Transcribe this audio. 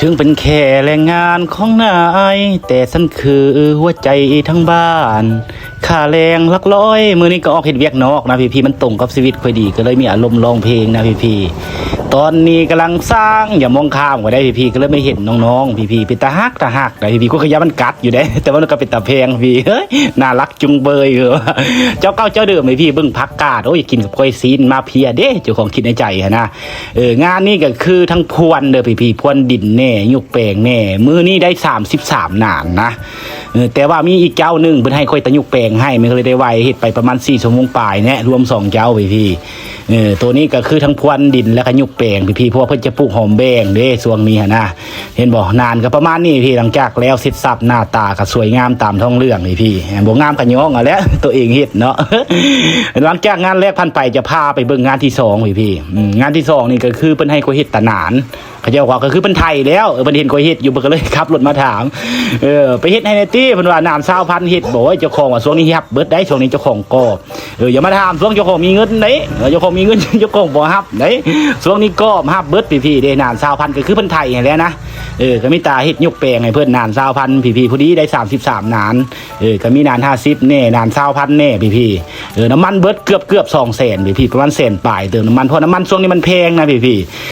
ถึงเป็นแค่แรงงานของนายแต่ฉันคือหัวใจทั้งบ้านค่าแรงหลักร้อยมือนี้ก็ออกเฮ็ดเวียกนอกนะพี่มันตรงกับชีวิตค่อยดีก็เลยมีอารมณ์ร้องเพลงนะพี่ตอนนี้กำลังสร้างอย่ามองข้ามก็ได้พี่ก็เลยไม่เห็นน้องๆพี่เป็นตาฮักนะพี่ก็ขยันมันกัดอยู่ได้แต่ว่ามันก็เป็นตาแพงพี่เฮ้ยน่ารักจุงเบยเหรอเจ้าเก่าเจ้าเดิมพี่เบิ่งผักกาดโอ้ยกินกับก้อยซีนมาเพียเด้เจ้าของคิดในใจนะงานนี้ก็คือทั้งพวนเด้อพี่พวนดินแน่ยุกแปลงแน่มือนี้ได้33หนานนะแต่ว่ามีอีกเจ้านึงเพิ่นให้ค่อยตะยุกแปลงให้มันก็เลยได้ไวเฮ็ดไปประมาณ4 ชั่วโมงปลายแน่รวม2เจ้าพี่ตัวนี้ก็คือทั้งพวนดินและก็ยุกแปลงพี่เพราะว่าเพิ่นจะปลูกหอมแบงเด้ช่วงนี้นะเห็นบ่นานก็ประมาณนี้พี่หลังจากแล้วเสร็จสับหน้าตาก็สวยงามตามท้องเรื่องพี่บ่งามก็ย้องเอาแล้วตัวเองเฮ็ดเนาะ หลังจากงานแรกพันไปจะพาไปเบิ่งงานที่2พี่งานที่2นี่ก็คือเพิ่นให้ข้อยเฮ็ดตะหนานเขาเจ้าว่าก็คือเพิ่นไทยแล้วเพิ่นเห็นข้อยเฮ็ดอยู่เพิ่นก็เลยขับรถมาถามไปเฮ็ดให้ในตี้เพิ่นว่าน้ำ20,000เฮ็ดบ่เจ้าของว่าช่วงนี้ฮับเบิดได้ช่วงนี้เจ้าของก็อย่ามาถามช่วงเจ้าของมีเงินเด้เจ้าของมีเงินเจ้าของบ่ฮับเด้ช่วงนี้ก็ฮับเบิดพี่เด้น้ำ20,000ก็คือเพิ่นไทยให้แล้วนะก็มีตาเฮ็ดยกแปลงให้เพิ่นน้ำ20,000พี่ผู้ดีได้33หนานก็มีนาน50แน่นาน20,000แน่พี่น้ำมันเบิดเกือบ200,000พี่ประมาณ100,000ปลายเติมน้ำมันเพราะน้ำมันช่วงนี้มันแพงนะพี่